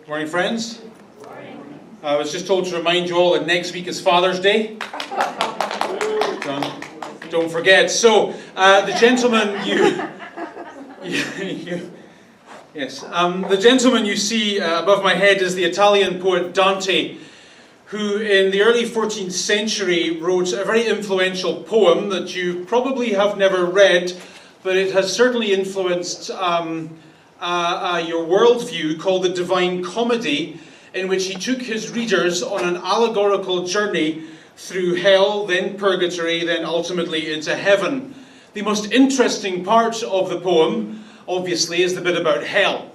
Morning, friends. I was just told to remind you all that next week is Father's Day. Don't forget. So, the gentleman the gentleman you see above my head is the Italian poet Dante, who in the early 14th century wrote a very influential poem that you probably have never read, but it has certainly influenced your worldview, called The Divine Comedy, in which he took his readers on an allegorical journey through hell, then purgatory, then ultimately into heaven. The most interesting part of the poem, obviously, is the bit about hell.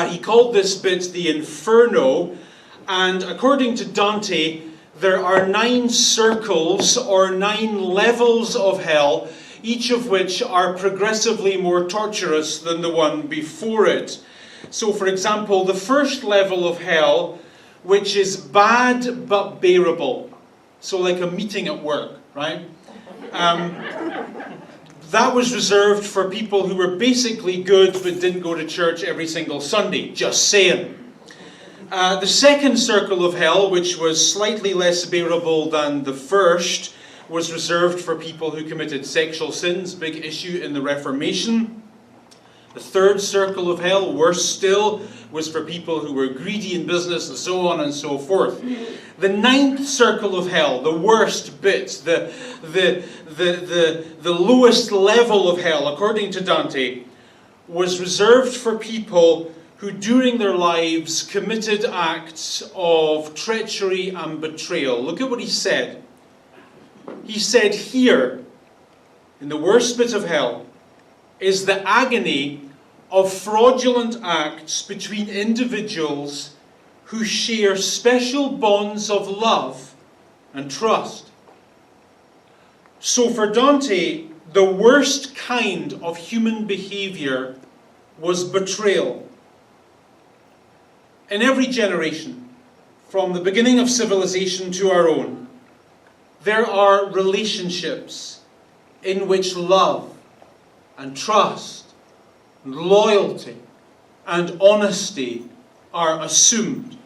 He called this bit the Inferno, and according to Dante, there are 9 circles or 9 levels of hell, each of which are progressively more torturous than the one before it. So, for example, the first level of hell, which is bad but bearable, so like a meeting at work, right? That was reserved for people who were basically good but didn't go to church every single Sunday, just saying. The second circle of hell, which was slightly less bearable than the first, was reserved for people who committed sexual sins, big issue in the Reformation. The third circle of hell, worse still, was for people who were greedy in business and so on and so forth. The 9th circle of hell, the worst bit, the lowest level of hell, according to Dante, was reserved for people who during their lives committed acts of treachery and betrayal. Look at what he said. He said, here, in the worst bit of hell, is the agony of fraudulent acts between individuals who share special bonds of love and trust. So for Dante, the worst kind of human behavior was betrayal. In every generation, from the beginning of civilization to our own, there are relationships in which love and trust and loyalty and honesty are assumed.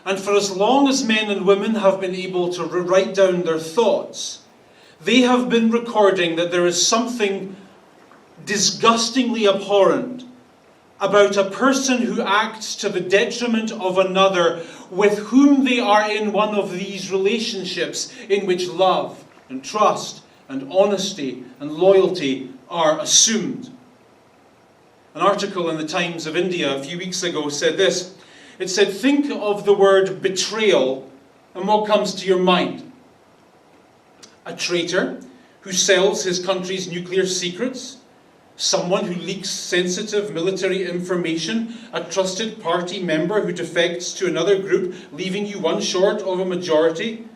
And for as long as men and women have been able to write down their thoughts, they have been recording that there is something disgustingly abhorrent about a person who acts to the detriment of another with whom they are in one of these relationships in which love and trust and honesty and loyalty are assumed. An article in the Times of India a few weeks ago said this. It said, think of the word betrayal and what comes to your mind. A traitor who sells his country's nuclear secrets, someone who leaks sensitive military information, a trusted party member who defects to another group, leaving you one short of a majority?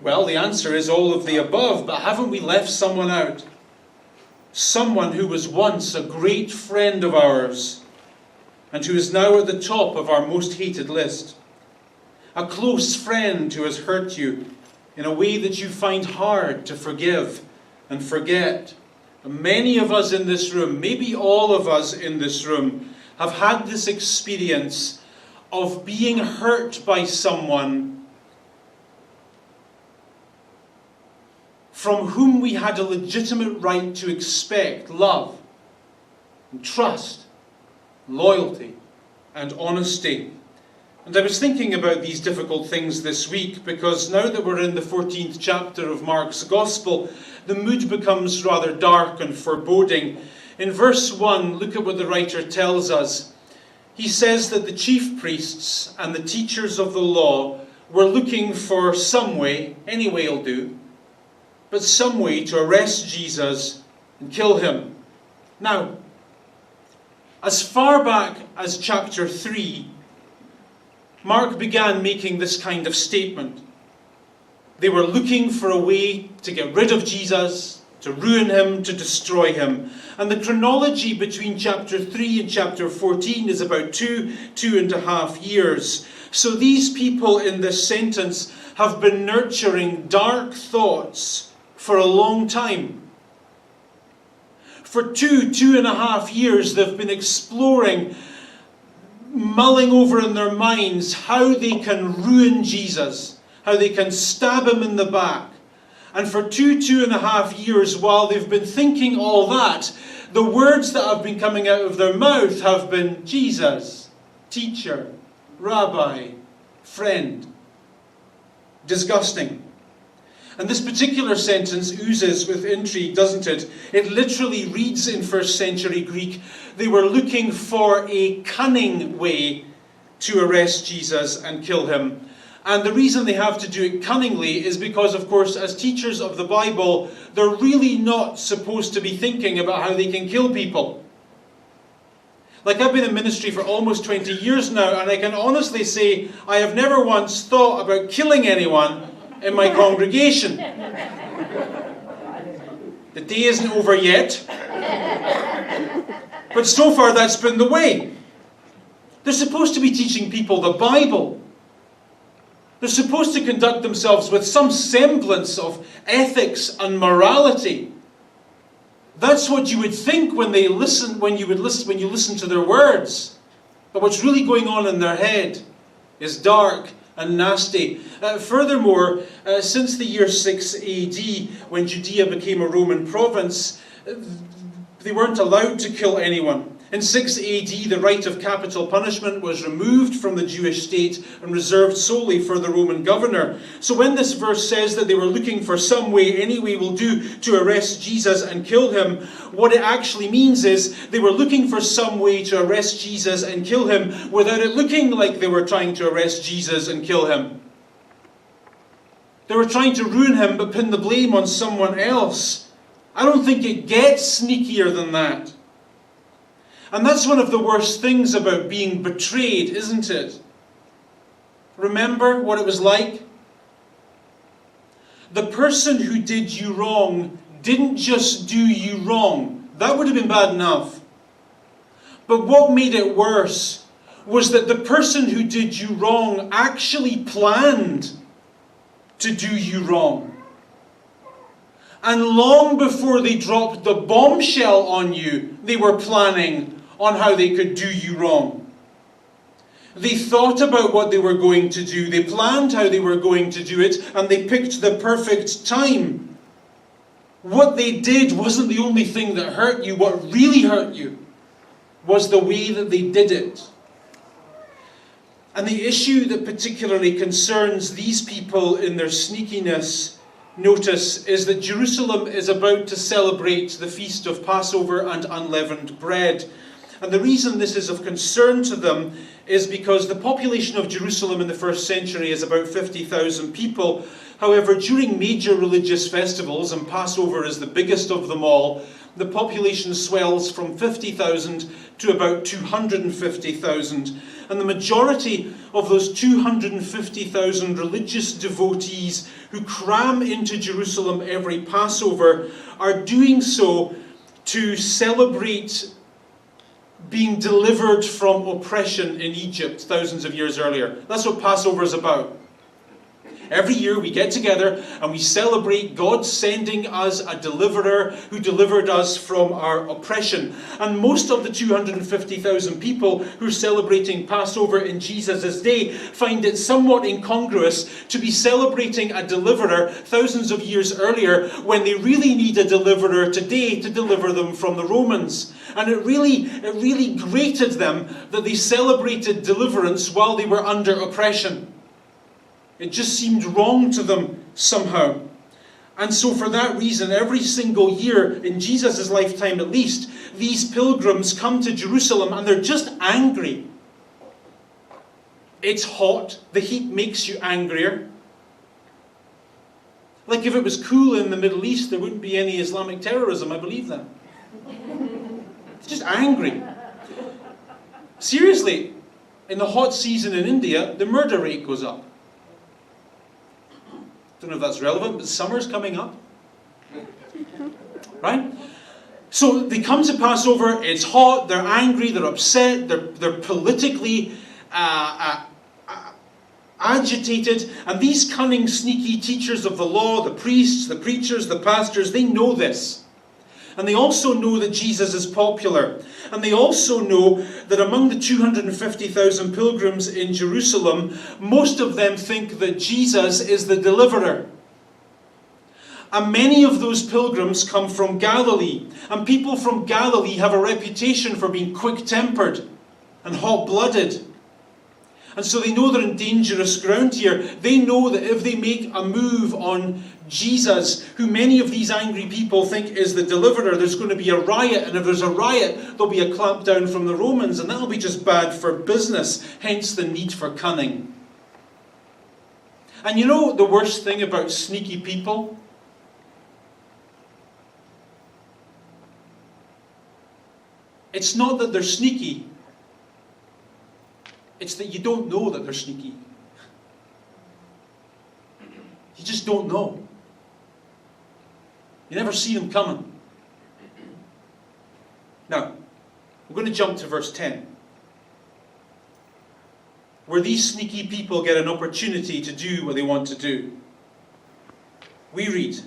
Well, the answer is all of the above, but haven't we left someone out? Someone who was once a great friend of ours, and who is now at the top of our most hated list. A close friend who has hurt you in a way that you find hard to forgive and forget. Many of us in this room, maybe all of us in this room, have had this experience of being hurt by someone from whom we had a legitimate right to expect love and trust, loyalty and honesty. And I was thinking about these difficult things this week because now that we're in the 14th chapter of Mark's Gospel, the mood becomes rather dark and foreboding. In verse 1, look at what the writer tells us. He says that the chief priests and the teachers of the law were looking for some way, any way will do, but some way to arrest Jesus and kill him. Now, as far back as chapter 3, Mark began making this kind of statement. They were looking for a way to get rid of Jesus, to ruin him, to destroy him. And the chronology between chapter 3 and chapter 14 is about 2.5 years. So these people in this sentence have been nurturing dark thoughts for a long time. For 2.5 years, they've been exploring mulling over in their minds how they can ruin Jesus, how they can stab him in the back. And for 2.5 years, while they've been thinking all that, the words that have been coming out of their mouth have been Jesus, teacher, rabbi, friend. Disgusting. And this particular sentence oozes with intrigue, doesn't it? It literally reads in first century Greek, they were looking for a cunning way to arrest Jesus and kill him. And the reason they have to do it cunningly is because, of course, as teachers of the Bible, they're really not supposed to be thinking about how they can kill people. Like, I've been in ministry for almost 20 years now, and I can honestly say I have never once thought about killing anyone in my congregation. The day isn't over yet. But so far that's been the way. They're supposed to be teaching people the Bible. They're supposed to conduct themselves with some semblance of ethics and morality. That's what you would think when you listen to their words. But what's really going on in their head is dark and nasty. Furthermore, since the year 6 AD, when Judea became a Roman province, they weren't allowed to kill anyone. In 6 AD, the right of capital punishment was removed from the Jewish state and reserved solely for the Roman governor. So when this verse says that they were looking for some way, any way will do, to arrest Jesus and kill him, what it actually means is they were looking for some way to arrest Jesus and kill him without it looking like they were trying to arrest Jesus and kill him. They were trying to ruin him but pin the blame on someone else. I don't think it gets sneakier than that. And that's one of the worst things about being betrayed, isn't it? Remember what it was like? The person who did you wrong didn't just do you wrong. That would have been bad enough. But what made it worse was that the person who did you wrong actually planned to do you wrong. And long before they dropped the bombshell on you, they were planning on how they could do you wrong. They thought about what they were going to do. They planned how they were going to do it, and they picked the perfect time. What they did wasn't the only thing that hurt you. What really hurt you was the way that they did it. And the issue that particularly concerns these people in their sneakiness, notice, is that Jerusalem is about to celebrate the feast of Passover and unleavened bread. And the reason this is of concern to them is because the population of Jerusalem in the first century is about 50,000 people. However, during major religious festivals, and Passover is the biggest of them all, the population swells from 50,000 to about 250,000. And the majority of those 250,000 religious devotees who cram into Jerusalem every Passover are doing so to celebrate being delivered from oppression in Egypt thousands of years earlier. That's what Passover is about. Every year we get together and we celebrate God sending us a deliverer who delivered us from our oppression. And most of the 250,000 people who are celebrating Passover in Jesus' day find it somewhat incongruous to be celebrating a deliverer thousands of years earlier when they really need a deliverer today to deliver them from the Romans. And it really grated them that they celebrated deliverance while they were under oppression. It just seemed wrong to them somehow. And so for that reason, every single year, in Jesus' lifetime at least, these pilgrims come to Jerusalem and they're just angry. It's hot. The heat makes you angrier. Like if it was cool in the Middle East, there wouldn't be any Islamic terrorism. I believe that. It's just angry. Seriously, in the hot season in India, the murder rate goes up. Don't know if that's relevant, but summer's coming up. Right? So they come to Passover, it's hot, they're angry, they're upset, they're politically agitated, and these cunning, sneaky teachers of the law, the priests, the preachers, the pastors, they know this. And they also know that Jesus is popular. And they also know that among the 250,000 pilgrims in Jerusalem, most of them think that Jesus is the deliverer. And many of those pilgrims come from Galilee. And people from Galilee have a reputation for being quick-tempered and hot-blooded. And so they know they're in dangerous ground here. They know that if they make a move on Jesus, who many of these angry people think is the deliverer, there's going to be a riot. And if there's a riot, there'll be a clampdown from the Romans. And that'll be just bad for business. Hence the need for cunning. And you know the worst thing about sneaky people? It's not that they're sneaky. It's that you don't know that they're sneaky. You just don't know. You never see them coming. Now, we're going to jump to verse 10. Where these sneaky people get an opportunity to do what they want to do. We read,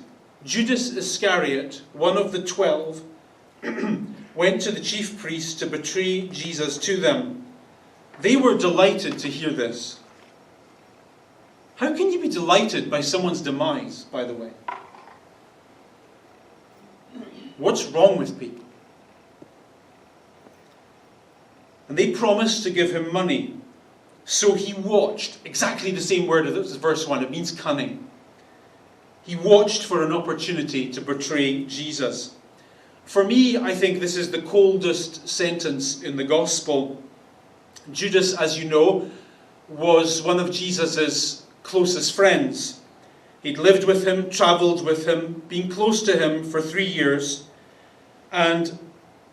Judas Iscariot, one of the 12, went to the chief priests to betray Jesus to them. They were delighted to hear this. How can you be delighted by someone's demise, by the way? What's wrong with people? And they promised to give him money. So he watched, exactly the same word as verse 1, it means cunning. He watched for an opportunity to betray Jesus. For me, I think this is the coldest sentence in the gospel. Judas, as you know, was one of Jesus' closest friends. He'd lived with him, travelled with him, been close to him for 3 years. And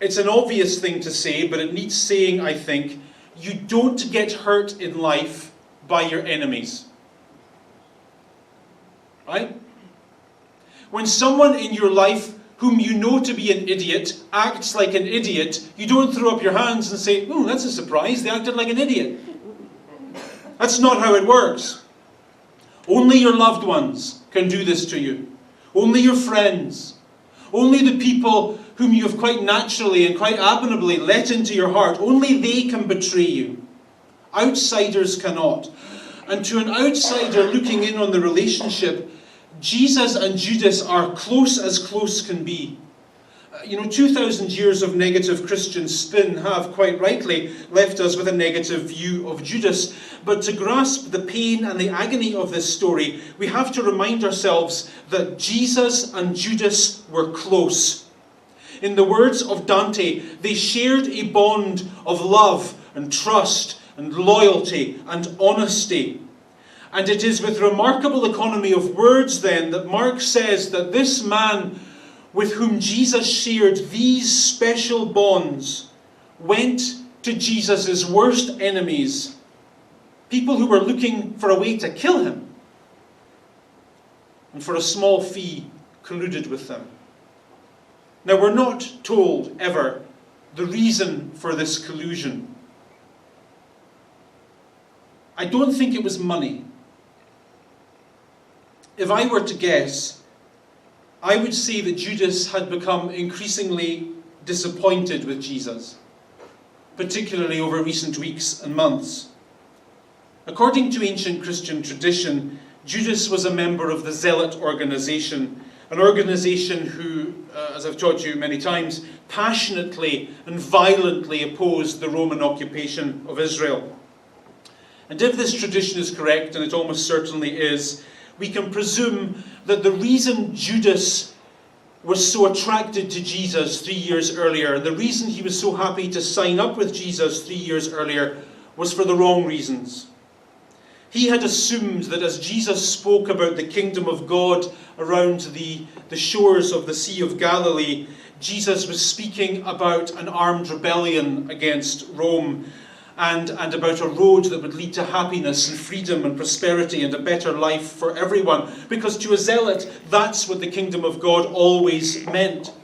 it's an obvious thing to say, but it needs saying, I think. You don't get hurt in life by your enemies. Right? When someone in your life whom you know to be an idiot acts like an idiot, you don't throw up your hands and say, "Oh, that's a surprise, they acted like an idiot." That's not how it works. Only your loved ones can do this to you. Only your friends. Only the people whom you have quite naturally and quite admirably let into your heart, only they can betray you. Outsiders cannot. And to an outsider looking in on the relationship, Jesus and Judas are close as close can be. 2,000 years of negative Christian spin have, quite rightly, left us with a negative view of Judas. But to grasp the pain and the agony of this story, we have to remind ourselves that Jesus and Judas were close. In the words of Dante, they shared a bond of love and trust and loyalty and honesty. And it is with remarkable economy of words then that Mark says that this man with whom Jesus shared these special bonds went to Jesus' worst enemies, people who were looking for a way to kill him, and for a small fee colluded with them. Now, we're not told ever the reason for this collusion. I don't think it was money. If I were to guess, I would say that Judas had become increasingly disappointed with Jesus, particularly over recent weeks and months. According to ancient Christian tradition, Judas was a member of the Zealot organization, an organization who, as I've taught you many times, passionately and violently opposed the Roman occupation of Israel. And if this tradition is correct, and it almost certainly is, we can presume that the reason Judas was so attracted to Jesus 3 years earlier, and the reason he was so happy to sign up with Jesus 3 years earlier, was for the wrong reasons. He had assumed that as Jesus spoke about the kingdom of God around the shores of the Sea of Galilee, Jesus was speaking about an armed rebellion against Rome, and about a road that would lead to happiness and freedom and prosperity and a better life for everyone. Because to a zealot, that's what the kingdom of God always meant.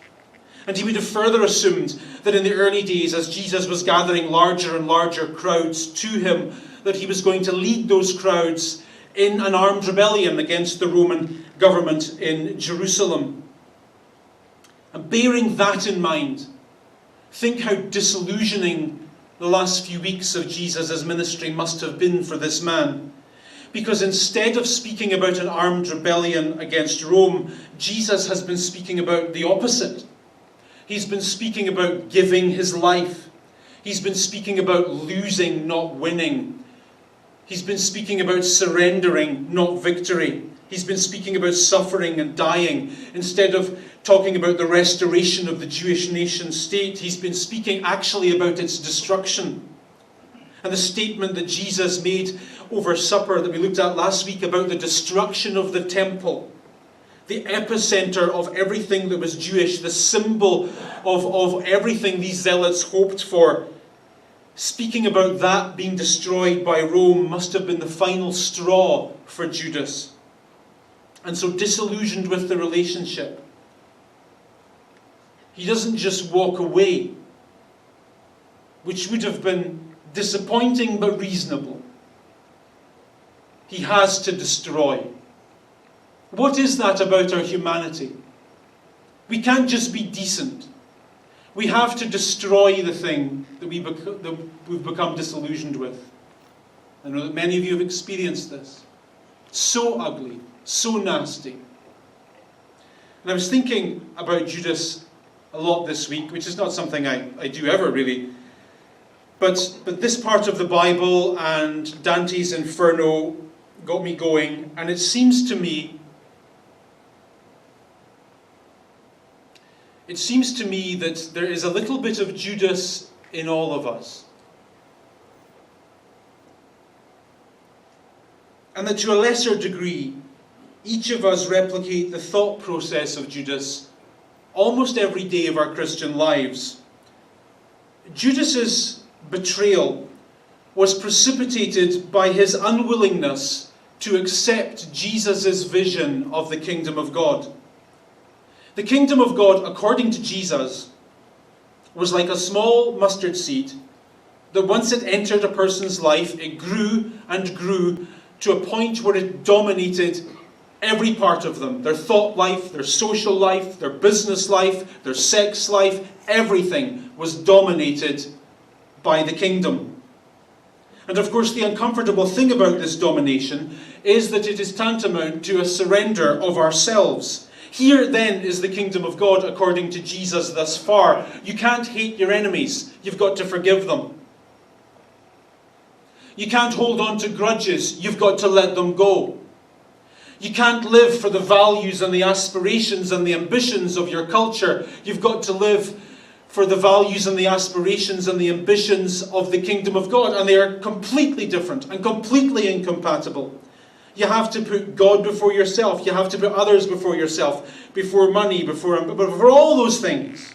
And he would have further assumed that in the early days, as Jesus was gathering larger and larger crowds to him, that he was going to lead those crowds in an armed rebellion against the Roman government in Jerusalem. And bearing that in mind, think how disillusioning the last few weeks of Jesus' ministry must have been for this man. Because instead of speaking about an armed rebellion against Rome, Jesus has been speaking about the opposite. He's been speaking about giving his life. He's been speaking about losing, not winning. He's been speaking about surrendering, not victory. He's been speaking about suffering and dying. Instead of talking about the restoration of the Jewish nation state, he's been speaking actually about its destruction. And the statement that Jesus made over supper that we looked at last week about the destruction of the temple, the epicenter of everything that was Jewish, the symbol of everything these zealots hoped for, speaking about that being destroyed by Rome must have been the final straw for Judas. And so, disillusioned with the relationship, he doesn't just walk away, which would have been disappointing but reasonable. He has to destroy. What is that about our humanity? We can't just be decent. We have to destroy the thing that we've become disillusioned with. I know that many of you have experienced this. So ugly, so nasty. And I was thinking about Judas a lot this week, which is not something I do ever really. But this part of the Bible and Dante's Inferno got me going, and it seems to me that there is a little bit of Judas in all of us. And that to a lesser degree, each of us replicate the thought process of Judas almost every day of our Christian lives. Judas's betrayal was precipitated by his unwillingness to accept Jesus' vision of the kingdom of God. The kingdom of God, according to Jesus, was like a small mustard seed that once it entered a person's life, it grew and grew to a point where it dominated every part of them. Their thought life, their social life, their business life, their sex life, everything was dominated by the kingdom. And of course, the uncomfortable thing about this domination is that it is tantamount to a surrender of ourselves. Here then is the kingdom of God according to Jesus thus far. You can't hate your enemies. You've got to forgive them. You can't hold on to grudges. You've got to let them go. You can't live for the values and the aspirations and the ambitions of your culture. You've got to live for the values and the aspirations and the ambitions of the kingdom of God. And they are completely different and completely incompatible. You have to put God before yourself. You have to put others before yourself, before money, before all those things.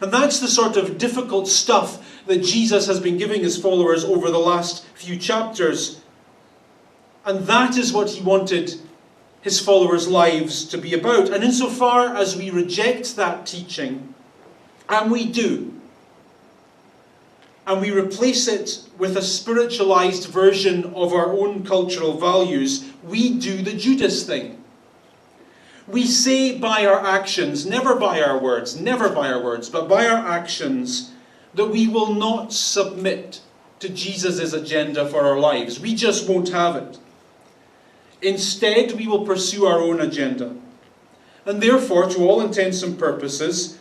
And that's the sort of difficult stuff that Jesus has been giving his followers over the last few chapters. And that is what he wanted his followers' lives to be about. And insofar as we reject that teaching, and we do, and we replace it with a spiritualized version of our own cultural values, we do the Judas thing. We say by our actions, never by our words, but by our actions, that we will not submit to Jesus' agenda for our lives. We just won't have it. Instead, we will pursue our own agenda. And therefore, to all intents and purposes,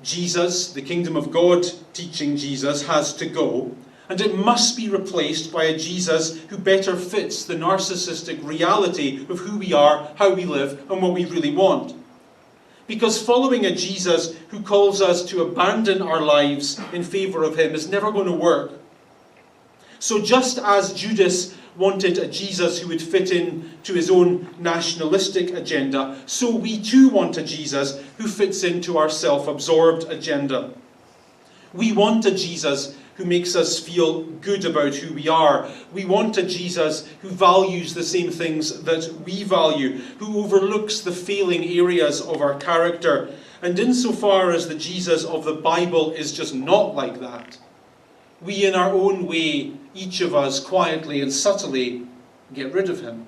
Jesus, the kingdom of God teaching Jesus, has to go. And it must be replaced by a Jesus who better fits the narcissistic reality of who we are, how we live, and what we really want. Because following a Jesus who calls us to abandon our lives in favour of him is never going to work. So just as Judas wanted a Jesus who would fit in to his own nationalistic agenda, so we too want a Jesus who fits into our self-absorbed agenda. We want a Jesus who makes us feel good about who we are. We want a Jesus who values the same things that we value, who overlooks the failing areas of our character. And insofar as the Jesus of the Bible is just not like that, we in our own way, each of us quietly and subtly, get rid of him.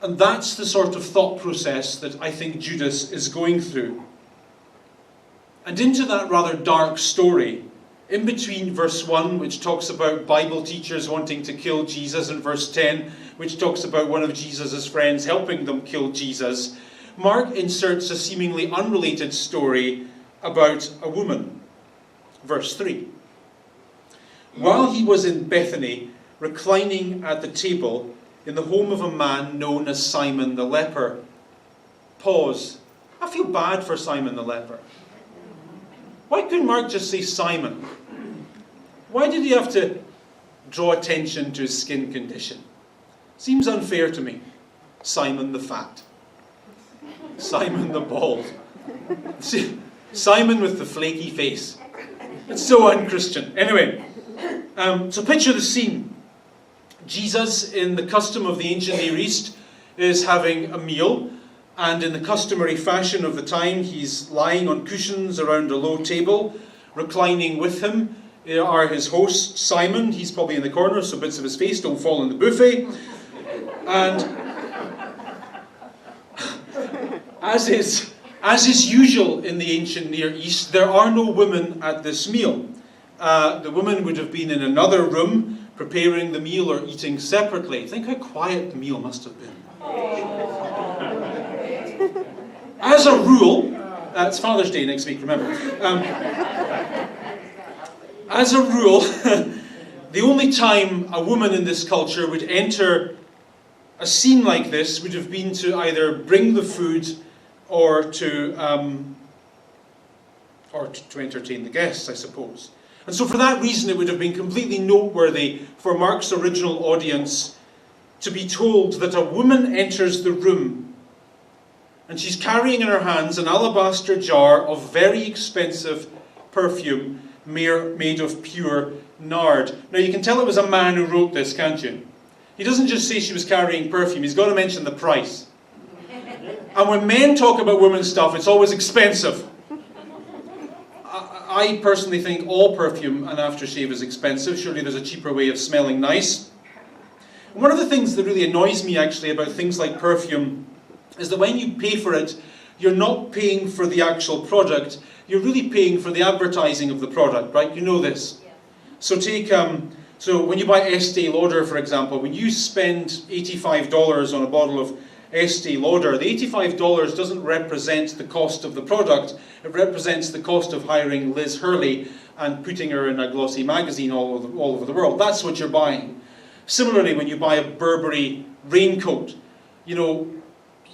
And that's the sort of thought process that I think Judas is going through. And into that rather dark story, in between verse 1, which talks about Bible teachers wanting to kill Jesus, and verse 10, which talks about one of Jesus' friends helping them kill Jesus, Mark inserts a seemingly unrelated story about a woman. Verse 3. While he was in Bethany, reclining at the table in the home of a man known as Simon the leper. Pause. I feel bad for Simon the leper. Why couldn't Mark just say Simon? Why did he have to draw attention to his skin condition? Seems unfair to me. Simon the fat. Simon the bald. Simon with the flaky face. It's so unchristian. Anyway, so picture the scene. Jesus, in the custom of the ancient Near East, is having a meal, and in the customary fashion of the time, he's lying on cushions around a low table. Reclining with him are his host, Simon. He's probably in the corner, so bits of his face don't fall in the buffet. And as is usual in the ancient Near East, there are no women at this meal. The women would have been in another room, preparing the meal or eating separately. Think how quiet the meal must have been. As a rule, it's Father's Day next week, remember. As a rule, the only time a woman in this culture would enter a scene like this would have been to either bring the food or to entertain the guests, I suppose. And so for that reason, it would have been completely noteworthy for Mark's original audience to be told that a woman enters the room and she's carrying in her hands an alabaster jar of very expensive perfume made of pure nard. Now you can tell it was a man who wrote this, can't you? He doesn't just say she was carrying perfume, he's got to mention the price. And when men talk about women's stuff, it's always expensive. I personally think all perfume and aftershave is expensive. Surely there's a cheaper way of smelling nice. And one of the things that really annoys me actually about things like perfume is that when you pay for it, you're not paying for the actual product, you're really paying for the advertising of the product, right? You know this. Yeah. So so when you buy Estee Lauder, for example, when you spend $85 on a bottle of Estee Lauder, the $85 doesn't represent the cost of the product, it represents the cost of hiring Liz Hurley and putting her in a glossy magazine all over the world. That's what you're buying. Similarly, when you buy a Burberry raincoat, you know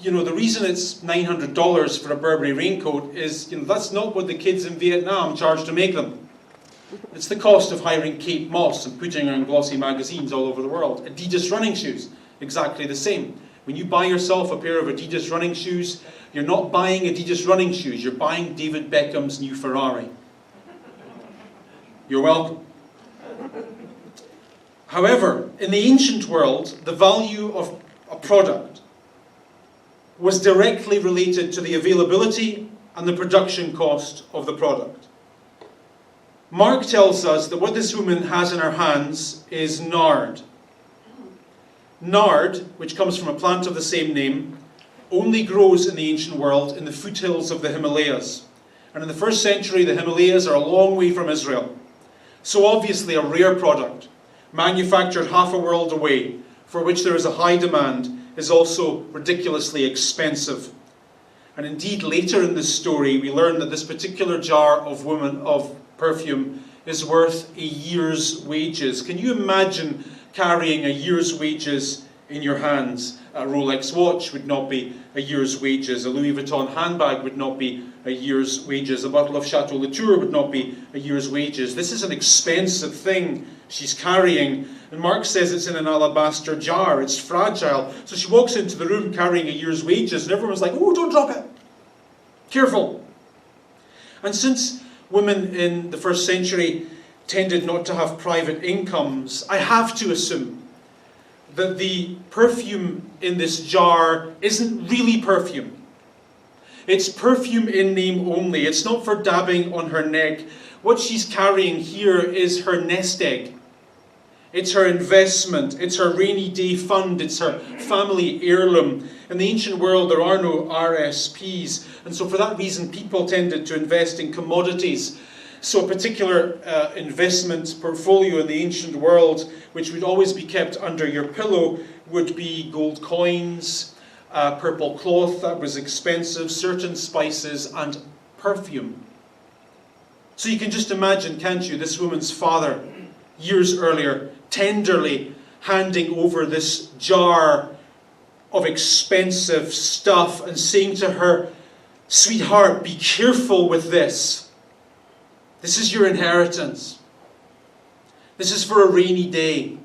the reason it's $900 for a Burberry raincoat is, that's not what the kids in Vietnam charge to make them. It's the cost of hiring Kate Moss and putting her in glossy magazines all over the world. Adidas running shoes, exactly the same. When you buy yourself a pair of Adidas running shoes, you're not buying Adidas running shoes, you're buying David Beckham's new Ferrari. You're welcome. However, in the ancient world, the value of a product was directly related to the availability and the production cost of the product. Mark tells us that what this woman has in her hands is nard. Nard, which comes from a plant of the same name, only grows in the ancient world in the foothills of the Himalayas. And in the 1st century, the Himalayas are a long way from Israel. So obviously a rare product, manufactured half a world away, for which there is a high demand, is also ridiculously expensive. And indeed, later in this story, we learn that this particular jar of perfume is worth a year's wages. Can you imagine carrying a year's wages in your hands? A Rolex watch would not be a year's wages. A Louis Vuitton handbag would not be a year's wages. A bottle of Chateau Latour would not be a year's wages. This is an expensive thing she's carrying. And Mark says it's in an alabaster jar. It's fragile. So she walks into the room carrying a year's wages, and everyone's like, oh, don't drop it. Careful. And since women in the 1st century tended not to have private incomes, I have to assume that the perfume in this jar isn't really perfume. It's perfume in name only. It's not for dabbing on her neck. What she's carrying here is her nest egg. It's her investment. It's her rainy day fund. It's her family heirloom. In the ancient world, there are no RSPs. And so for that reason, people tended to invest in commodities. So a particular investment portfolio in the ancient world, which would always be kept under your pillow, would be gold coins, purple cloth that was expensive, certain spices, and perfume. So you can just imagine, can't you, this woman's father, years earlier, tenderly handing over this jar of expensive stuff and saying to her, "Sweetheart, be careful with this. This is your inheritance. This is for a rainy day.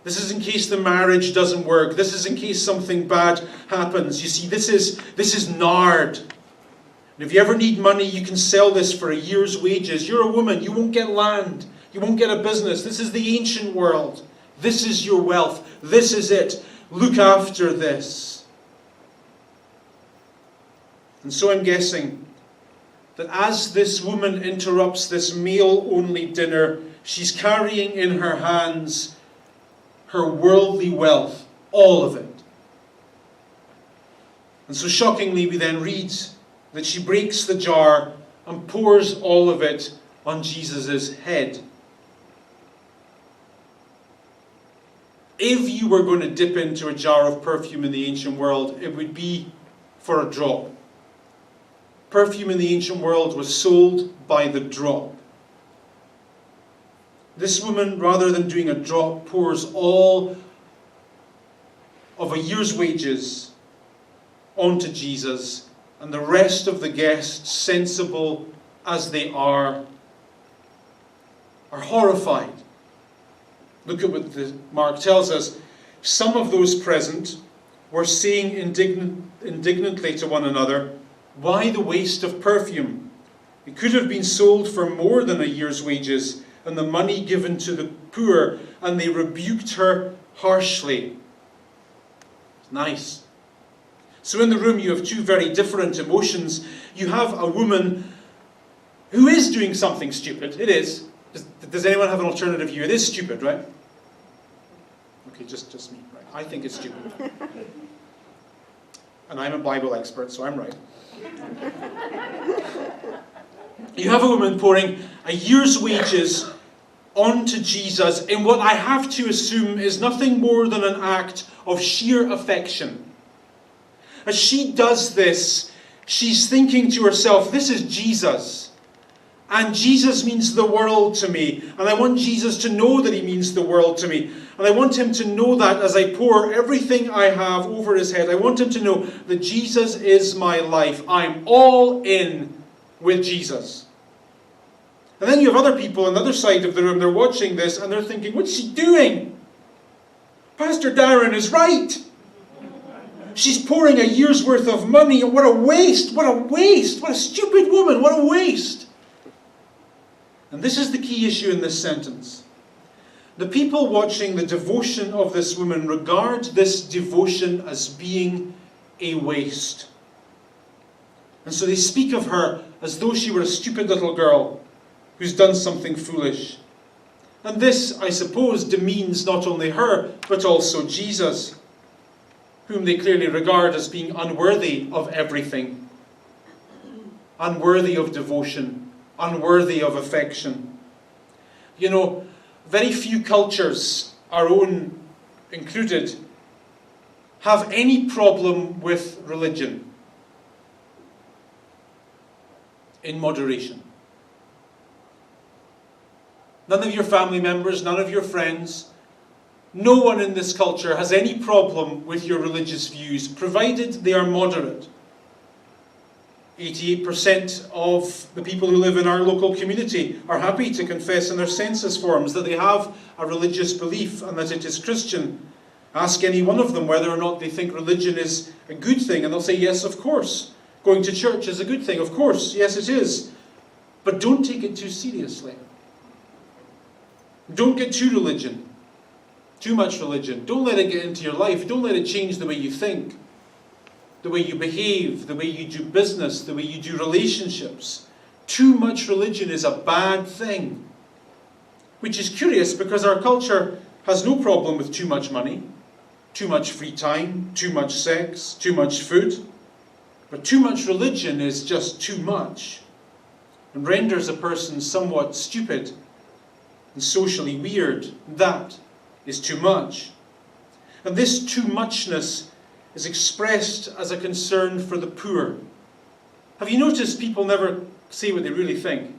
This is in case the marriage doesn't work. This is in case something bad happens. You see, this is nard. And if you ever need money, you can sell this for a year's wages. You're a woman. You won't get land. You won't get a business. This is the ancient world. This is your wealth. This is it. Look after this." And so I'm guessing that as this woman interrupts this male-only dinner, she's carrying in her hands her worldly wealth, all of it. And so shockingly, we then read that she breaks the jar and pours all of it on Jesus' head. If you were going to dip into a jar of perfume in the ancient world, it would be for a drop. Perfume in the ancient world was sold by the drop. This woman, rather than doing a drop, pours all of a year's wages onto Jesus, and the rest of the guests, sensible as they are horrified. Look at what Mark tells us. Some of those present were saying indignantly to one another, "Why the waste of perfume? It could have been sold for more than a year's wages and the money given to the poor." And they rebuked her harshly. Nice. So in the room you have two very different emotions. You have a woman who is doing something stupid. It is. Does anyone have an alternative view? It is stupid, right? Okay, just me. Right. I think it's stupid. And I'm a Bible expert, so I'm right. You have a woman pouring a year's wages onto Jesus in what I have to assume is nothing more than an act of sheer affection. As she does this, she's thinking to herself, this is Jesus. And Jesus means the world to me. And I want Jesus to know that he means the world to me. And I want him to know that as I pour everything I have over his head. I want him to know that Jesus is my life. I'm all in with Jesus. And then you have other people on the other side of the room. They're watching this and they're thinking, what's she doing? Pastor Darren is right. She's pouring a year's worth of money. What a waste. What a waste. What a stupid woman. What a waste. And this is the key issue in this sentence. The people watching the devotion of this woman regard this devotion as being a waste. And so they speak of her as though she were a stupid little girl who's done something foolish. And this, I suppose, demeans not only her, but also Jesus, whom they clearly regard as being unworthy of everything, unworthy of devotion, unworthy of affection. You know, very few cultures, our own included, have any problem with religion in moderation. None of your family members, none of your friends, no one in this culture has any problem with your religious views, provided they are moderate. 88% of the people who live in our local community are happy to confess in their census forms that they have a religious belief and that it is Christian. Ask any one of them whether or not they think religion is a good thing, and they'll say, yes, of course. Going to church is a good thing, of course, yes it is. But don't take it too seriously. Don't get too much religion. Don't let it get into your life. Don't let it change the way you think, the way you behave, the way you do business, the way you do relationships. Too much religion is a bad thing. Which is curious because our culture has no problem with too much money, too much free time, too much sex, too much food. But too much religion is just too much and renders a person somewhat stupid and socially weird. That is too much. And this too muchness is expressed as a concern for the poor. Have you noticed people never say what they really think?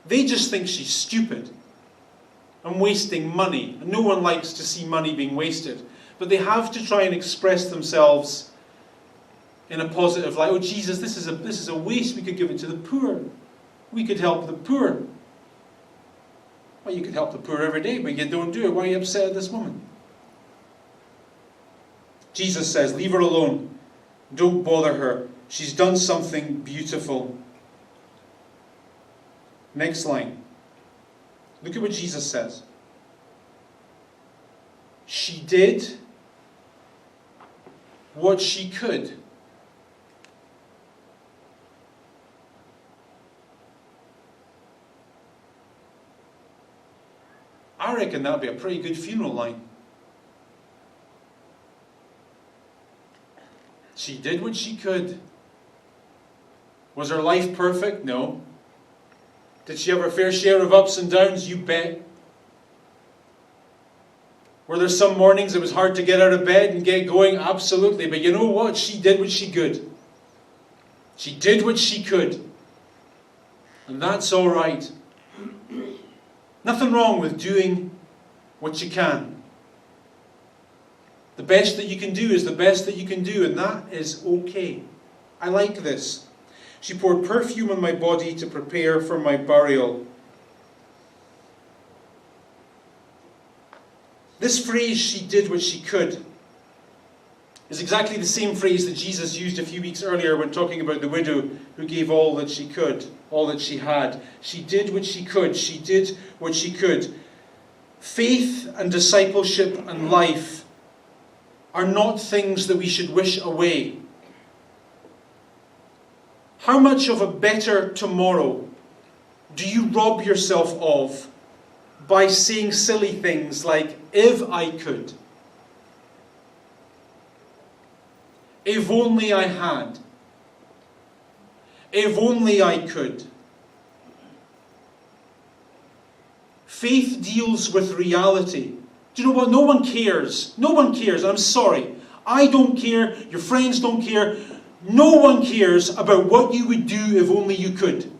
They just think she's stupid and wasting money. And no one likes to see money being wasted. But they have to try and express themselves in a positive light. Oh, Jesus, this is a waste. We could give it to the poor. We could help the poor. Well, you could help the poor every day, but you don't do it. Why are you upset at this woman? Jesus says, leave her alone. Don't bother her. She's done something beautiful. Next line. Look at what Jesus says. She did what she could. I reckon that would be a pretty good funeral line. She did what she could. Was her life perfect? No. Did she have her fair share of ups and downs? You bet. Were there some mornings it was hard to get out of bed and get going? Absolutely. But you know what? She did what she could. She did what she could. And that's all right. Nothing wrong with doing what you can. The best that you can do is the best that you can do, and that is okay. I like this. She poured perfume on my body to prepare for my burial. This phrase, she did what she could, is exactly the same phrase that Jesus used a few weeks earlier when talking about the widow who gave all that she could, all that she had. She did what she could. She did what she could. Faith and discipleship and life are not things that we should wish away. How much of a better tomorrow do you rob yourself of by saying silly things like, if I could, if only I had, if only I could. Faith deals with reality. Do you know what? No one cares. No one cares. I'm sorry. I don't care. Your friends don't care. No one cares about what you would do if only you could.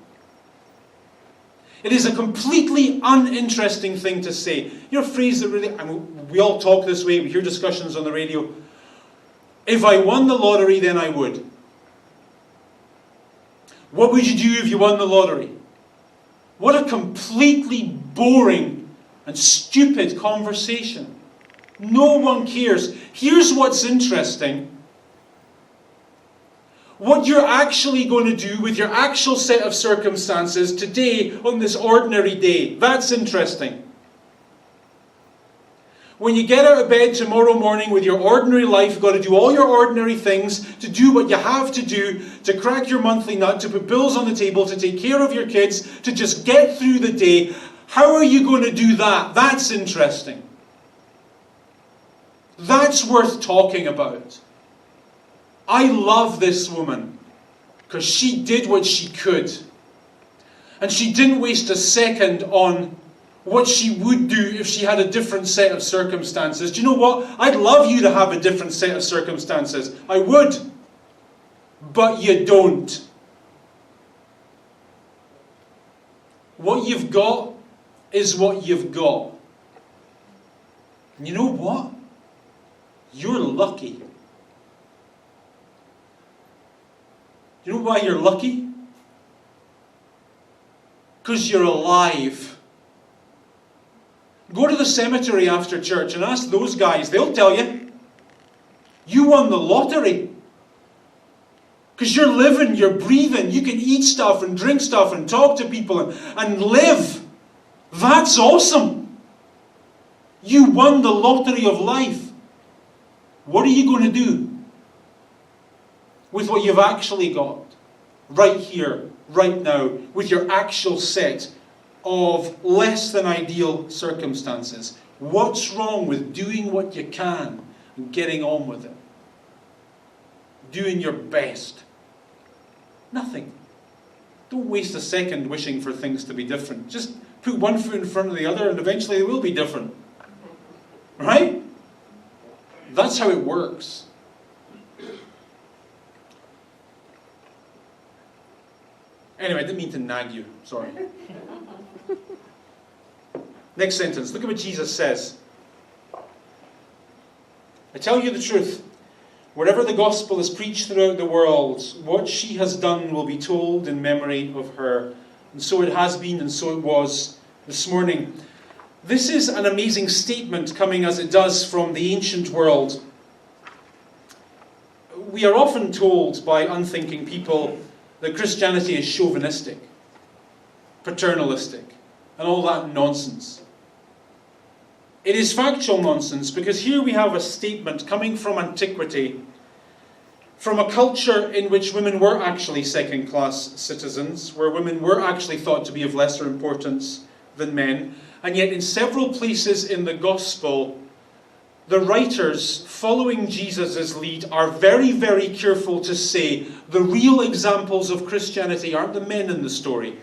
It is a completely uninteresting thing to say. You know, a phrase that really, I mean, we all talk this way, we hear discussions on the radio. If I won the lottery, then I would. What would you do if you won the lottery? What a completely boring and stupid conversation. No one cares. Here's what's interesting. What you're actually going to do with your actual set of circumstances today on this ordinary day. That's interesting. When you get out of bed tomorrow morning with your ordinary life, you've got to do all your ordinary things, to do what you have to do, to crack your monthly nut, to put bills on the table, to take care of your kids, to just get through the day. How are you going to do that? That's interesting. That's worth talking about. I love this woman because she did what she could. And she didn't waste a second on what she would do if she had a different set of circumstances. Do you know what? I'd love you to have a different set of circumstances. I would. But you don't. What you've got is what you've got. And you know what? You're lucky. You know why you're lucky? Because you're alive. Go to the cemetery after church and ask those guys. They'll tell you. You won the lottery. Because you're living, you're breathing. You can eat stuff and drink stuff and talk to people and live. That's awesome. You won the lottery of life. What are you going to do with what you've actually got? right here, right now, with your actual set of less than ideal circumstances. What's wrong with doing what you can and getting on with it? Doing your best. Nothing. Don't waste a second wishing for things to be different. Just put one foot in front of the other and eventually they will be different. Right? That's how it works. Anyway, I didn't mean to nag you. Sorry. Next sentence. Look at what Jesus says. I tell you the truth. Wherever the gospel is preached throughout the world, what she has done will be told in memory of her. And so it has been, and so it was this morning. This is an amazing statement coming as it does from the ancient world. We are often told by unthinking people that Christianity is chauvinistic, paternalistic, and all that nonsense. It is factual nonsense, because here we have a statement coming from antiquity, from a culture in which women were actually second-class citizens, where women were actually thought to be of lesser importance than men, and yet in several places in the Gospel, the writers following Jesus' lead are very, very careful to say the real examples of Christianity aren't the men in the story.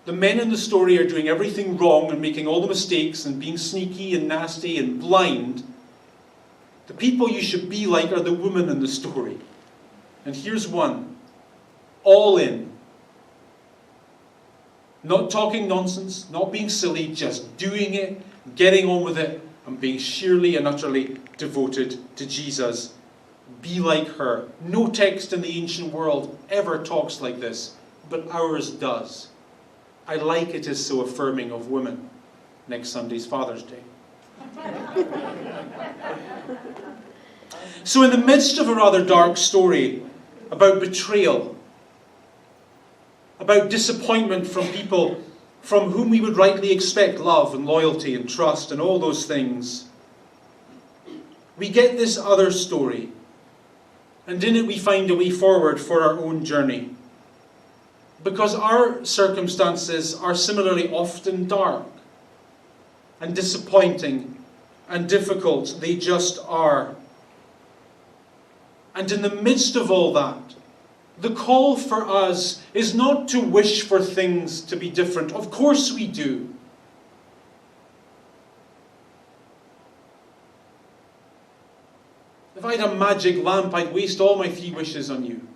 The men in the story are doing everything wrong and making all the mistakes and being sneaky and nasty and blind. The people you should be like are the women in the story. And here's one. All in. Not talking nonsense, not being silly, just doing it, getting on with it, and being sheerly and utterly devoted to Jesus. Be like her. No text in the ancient world ever talks like this, but ours does. I like it is so affirming of women. Next Sunday's Father's Day. So in the midst of a rather dark story about betrayal, about disappointment from people from whom we would rightly expect love and loyalty and trust and all those things, we get this other story. And in it we find a way forward for our own journey. Because our circumstances are similarly often dark and disappointing and difficult. They just are. And in the midst of all that, the call for us is not to wish for things to be different. Of course we do. If I had a magic lamp, I'd waste all my 3 wishes on you.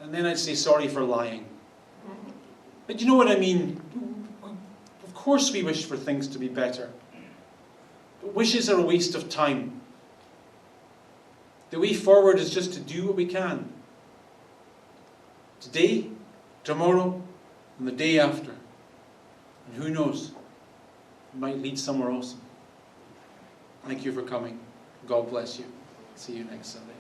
And then I'd say sorry for lying. But you know what I mean? Of course we wish for things to be better. But wishes are a waste of time. The way forward is just to do what we can. Today, tomorrow, and the day after. And who knows? It might lead somewhere awesome. Thank you for coming. God bless you. See you next Sunday.